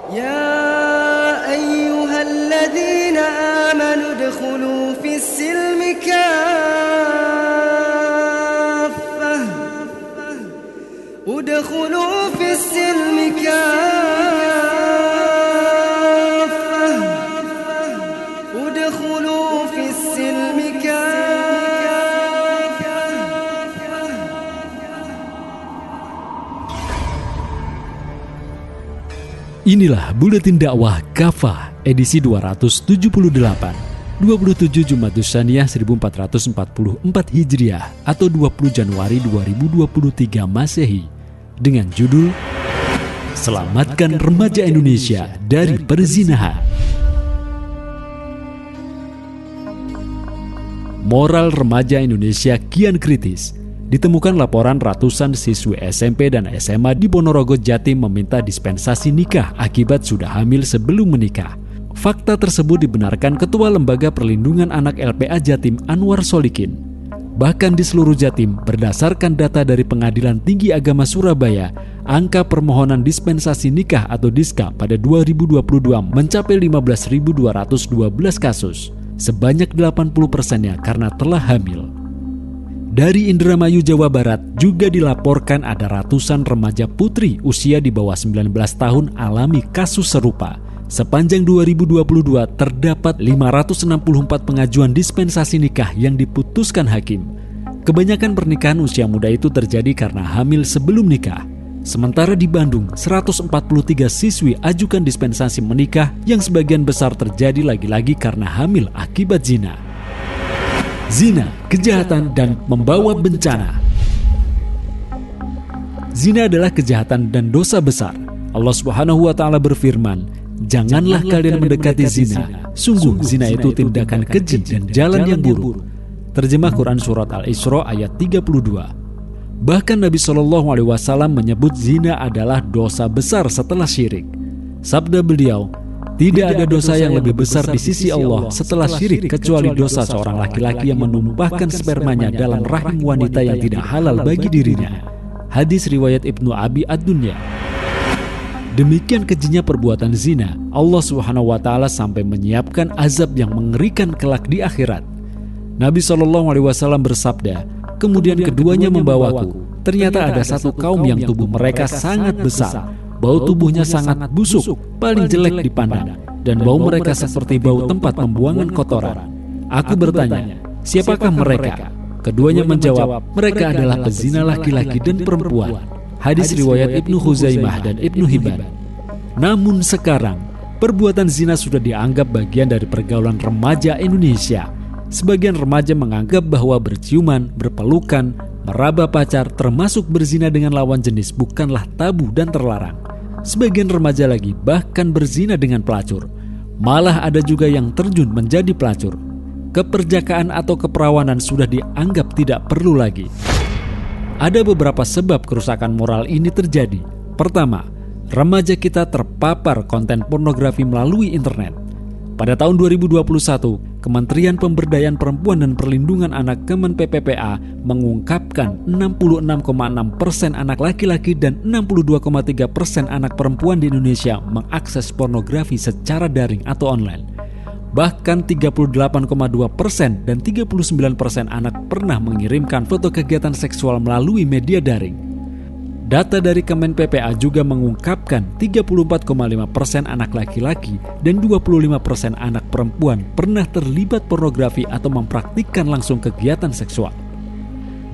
يا أيها الذين آمنوا ادخلوا في السلم كافة Inilah Buletin Dakwah Kafah edisi 278, 27 Jumadus Tsaniyah 1444 Hijriah atau 20 Januari 2023 Masehi dengan judul Selamatkan Remaja Indonesia dari Perzinahan. Moral remaja Indonesia kian kritis. Ditemukan laporan ratusan siswi SMP dan SMA di Ponorogo, Jatim meminta dispensasi nikah akibat sudah hamil sebelum menikah. Fakta tersebut dibenarkan Ketua Lembaga Perlindungan Anak LPA Jatim Anwar Solikin. Bahkan di seluruh Jatim, berdasarkan data dari Pengadilan Tinggi Agama Surabaya, angka permohonan dispensasi nikah atau DISKA pada 2022 mencapai 15.212 kasus. Sebanyak 80%-nya karena telah hamil. Dari Indramayu, Jawa Barat juga dilaporkan ada ratusan remaja putri usia di bawah 19 tahun alami kasus serupa. Sepanjang 2022 terdapat 564 pengajuan dispensasi nikah yang diputuskan hakim. Kebanyakan pernikahan usia muda itu terjadi karena hamil sebelum nikah. Sementara di Bandung, 143 siswi ajukan dispensasi menikah yang sebagian besar terjadi lagi-lagi karena hamil akibat zina. Zina, kejahatan, dan membawa bencana. Zina adalah kejahatan dan dosa besar. Allah Subhanahu wa Ta'ala berfirman, "Janganlah kalian mendekati zina. Sungguh zina itu tindakan keji dan jalan yang buruk." Terjemah Quran Surat Al-Isra ayat 32. Bahkan Nabi SAW menyebut zina adalah dosa besar setelah syirik. Sabda beliau, "Tidak ada dosa yang lebih besar di sisi Allah setelah syirik kecuali dosa seorang laki-laki yang menumpahkan spermanya dalam rahim wanita yang tidak halal bagi dirinya." Hadis riwayat Ibnu Abi Ad-Dunya. Demikian kejinya perbuatan zina, Allah Subhanahu wa Ta'ala sampai menyiapkan azab yang mengerikan kelak di akhirat. Nabi SAW bersabda, "Kemudian keduanya membawaku. Ternyata ada satu kaum yang tubuh mereka sangat besar. Bau tubuhnya sangat busuk, paling jelek dipandang, dan bau mereka seperti bau tempat pembuangan kotoran. Aku bertanya, siapakah mereka? Keduanya menjawab, mereka adalah pezina laki-laki dan perempuan." Hadis riwayat Ibnu Khuzaimah dan Ibnu Hibban. Namun sekarang, perbuatan zina sudah dianggap bagian dari pergaulan remaja Indonesia. Sebagian remaja menganggap bahwa berciuman, berpelukan, meraba pacar, termasuk berzina dengan lawan jenis bukanlah tabu dan terlarang. Sebagian remaja lagi bahkan berzina dengan pelacur. Malah ada juga yang terjun menjadi pelacur. Keperjakaan atau keperawanan sudah dianggap tidak perlu lagi. Ada beberapa sebab kerusakan moral ini terjadi. Pertama, remaja kita terpapar konten pornografi melalui internet. Pada tahun 2021, Kementerian Pemberdayaan Perempuan dan Perlindungan Anak Kemen PPPA mengungkapkan 66,6% anak laki-laki dan 62,3% anak perempuan di Indonesia mengakses pornografi secara daring atau online. Bahkan 38,2% dan 39% anak pernah mengirimkan foto kegiatan seksual melalui media daring. Data dari Kemen PPA juga mengungkapkan 34,5% anak laki-laki dan 25% anak perempuan pernah terlibat pornografi atau mempraktikkan langsung kegiatan seksual.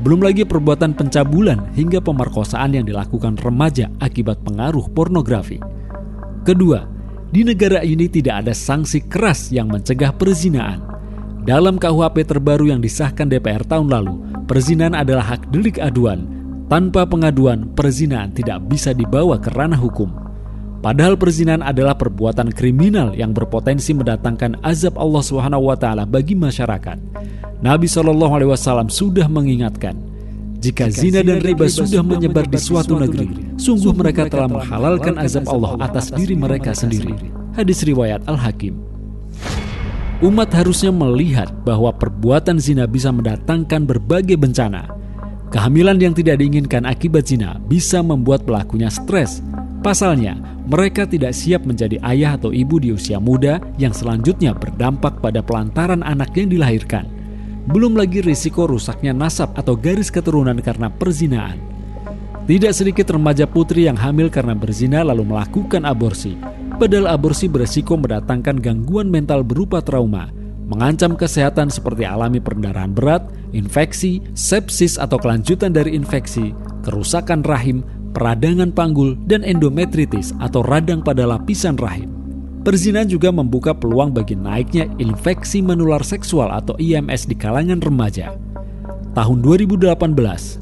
Belum lagi perbuatan pencabulan hingga pemerkosaan yang dilakukan remaja akibat pengaruh pornografi. Kedua, di negara ini tidak ada sanksi keras yang mencegah perzinahan. Dalam KUHP terbaru yang disahkan DPR tahun lalu, perzinahan adalah hak delik aduan. Tanpa pengaduan, perzinahan tidak bisa dibawa ke ranah hukum. Padahal perzinahan adalah perbuatan kriminal yang berpotensi mendatangkan azab Allah SWT bagi masyarakat. Nabi SAW sudah mengingatkan, jika zina dan riba sudah menyebar di suatu negeri, sungguh mereka telah menghalalkan azab Allah atas diri mereka sendiri. Hadis riwayat Al-Hakim. Umat harusnya melihat bahwa perbuatan zina bisa mendatangkan berbagai bencana. Kehamilan yang tidak diinginkan akibat zina bisa membuat pelakunya stres. Pasalnya, mereka tidak siap menjadi ayah atau ibu di usia muda yang selanjutnya berdampak pada pelantaran anak yang dilahirkan. Belum lagi risiko rusaknya nasab atau garis keturunan karena perzinaan. Tidak sedikit remaja putri yang hamil karena berzina lalu melakukan aborsi. Padahal aborsi beresiko mendatangkan gangguan mental berupa trauma, mengancam kesehatan seperti alami pendarahan berat, infeksi, sepsis atau kelanjutan dari infeksi, kerusakan rahim, peradangan panggul, dan endometritis atau radang pada lapisan rahim. Perzinahan juga membuka peluang bagi naiknya infeksi menular seksual atau IMS di kalangan remaja. Tahun 2018,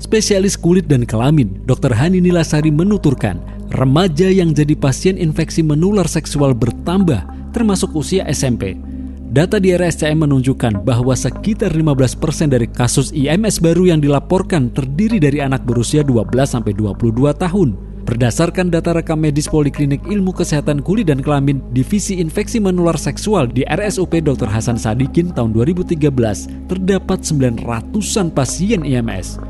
spesialis kulit dan kelamin Dr. Hani Nilasari menuturkan, remaja yang jadi pasien infeksi menular seksual bertambah termasuk usia SMP. Data di RSCM menunjukkan bahwa sekitar 15% dari kasus IMS baru yang dilaporkan terdiri dari anak berusia 12-22 tahun. Berdasarkan data rekam medis Poliklinik Ilmu Kesehatan Kulit dan Kelamin Divisi Infeksi Menular Seksual di RSUP Dr. Hasan Sadikin tahun 2013, terdapat 900-an pasien IMS.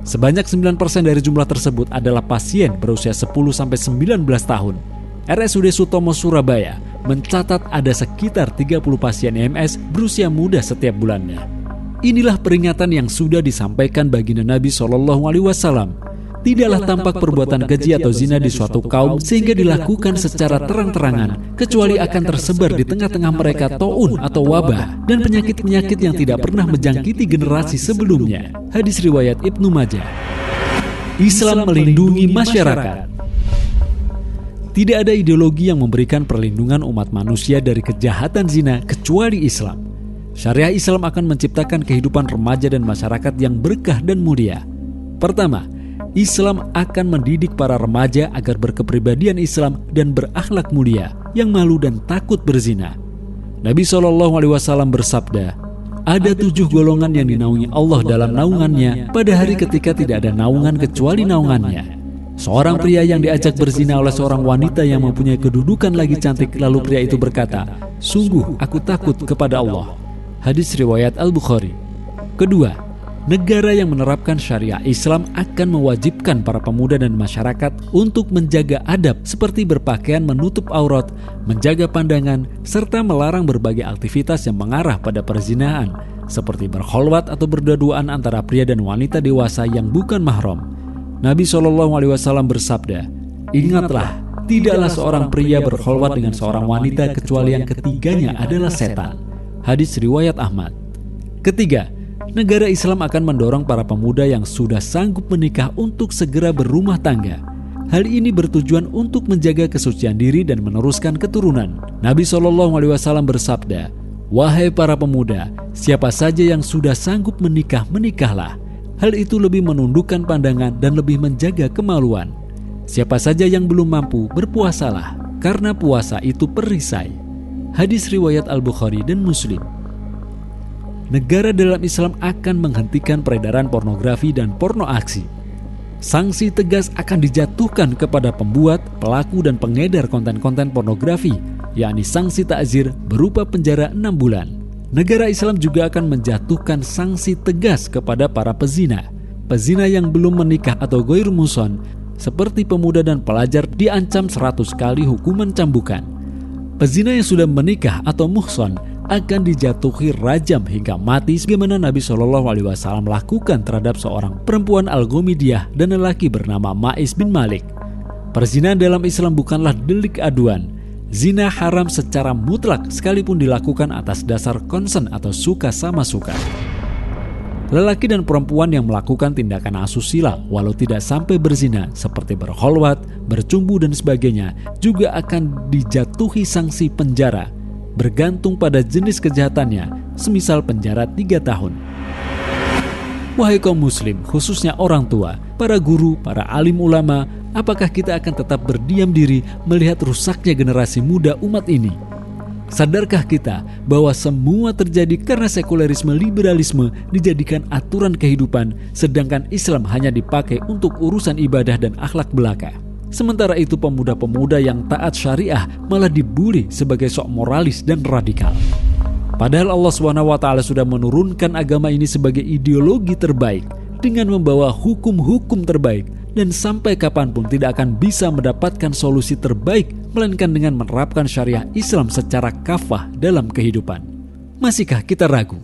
Sebanyak 9% dari jumlah tersebut adalah pasien berusia 10-19 tahun. RSUD Sutomo Surabaya mencatat ada sekitar 30 pasien IMS berusia muda setiap bulannya. Inilah peringatan yang sudah disampaikan baginda Nabi SAW. Tidaklah tampak perbuatan keji atau zina di suatu kaum sehingga dilakukan secara terang-terangan, kecuali akan tersebar di tengah-tengah mereka taun atau wabah dan penyakit-penyakit yang tidak pernah menjangkiti generasi sebelumnya. Hadis riwayat Ibnu Majah. Islam melindungi masyarakat. Tidak ada ideologi yang memberikan perlindungan umat manusia dari kejahatan zina kecuali Islam. Syariah Islam akan menciptakan kehidupan remaja dan masyarakat yang berkah dan mulia. Pertama, Islam akan mendidik para remaja agar berkepribadian Islam dan berakhlak mulia, yang malu dan takut berzina. Nabi SAW bersabda, ada 7 golongan yang dinaungi Allah dalam naungannya pada hari ketika tidak ada naungan kecuali naungannya. Seorang pria yang diajak berzina oleh seorang wanita yang mempunyai kedudukan lagi cantik, lalu pria itu berkata, sungguh aku takut kepada Allah. Hadis riwayat Al-Bukhari. Kedua, negara yang menerapkan syariah Islam akan mewajibkan para pemuda dan masyarakat untuk menjaga adab seperti berpakaian menutup aurat, menjaga pandangan, serta melarang berbagai aktivitas yang mengarah pada perzinahan, seperti berkholwat atau berdua-duaan antara pria dan wanita dewasa yang bukan mahram. Nabi SAW bersabda, ingatlah, tidaklah seorang pria berkholwat dengan seorang wanita kecuali yang ketiganya adalah setan. Hadis riwayat Ahmad. Ketiga, negara Islam akan mendorong para pemuda yang sudah sanggup menikah untuk segera berumah tangga. Hal ini bertujuan untuk menjaga kesucian diri dan meneruskan keturunan. Nabi SAW bersabda, wahai para pemuda, siapa saja yang sudah sanggup menikah, menikahlah. Hal itu lebih menundukkan pandangan dan lebih menjaga kemaluan. Siapa saja yang belum mampu, berpuasalah, karena puasa itu perisai. Hadis riwayat Al-Bukhari dan Muslim. Negara dalam Islam akan menghentikan peredaran pornografi dan porno aksi. Sanksi tegas akan dijatuhkan kepada pembuat, pelaku, dan pengedar konten-konten pornografi, yakni sanksi ta'zir berupa penjara 6 bulan. Negara Islam juga akan menjatuhkan sanksi tegas kepada para pezina. Pezina yang belum menikah atau ghair muhsan, seperti pemuda dan pelajar, diancam 100 kali hukuman cambukan. Pezina yang sudah menikah atau muhsan akan dijatuhi rajam hingga mati sebagaimana Nabi SAW lakukan terhadap seorang perempuan Al-Ghamidiyah dan lelaki bernama Ma'is bin Malik. Perzinahan dalam Islam bukanlah delik aduan. Zina haram secara mutlak sekalipun dilakukan atas dasar konsen atau suka sama suka. Lelaki dan perempuan yang melakukan tindakan asusila walau tidak sampai berzina seperti berkholwat, bercumbu dan sebagainya juga akan dijatuhi sanksi penjara bergantung pada jenis kejahatannya, semisal penjara 3 tahun. Wahai kaum muslim, khususnya orang tua, para guru, para alim ulama, apakah kita akan tetap berdiam diri melihat rusaknya generasi muda umat ini? Sadarkah kita bahwa semua terjadi karena sekulerisme liberalisme dijadikan aturan kehidupan, sedangkan Islam hanya dipakai untuk urusan ibadah dan akhlak belaka? Sementara itu pemuda-pemuda yang taat syariah malah dibully sebagai sok moralis dan radikal. Padahal Allah SWT sudah menurunkan agama ini sebagai ideologi terbaik dengan membawa hukum-hukum terbaik dan sampai kapanpun tidak akan bisa mendapatkan solusi terbaik melainkan dengan menerapkan syariah Islam secara kafah dalam kehidupan. Masihkah kita ragu?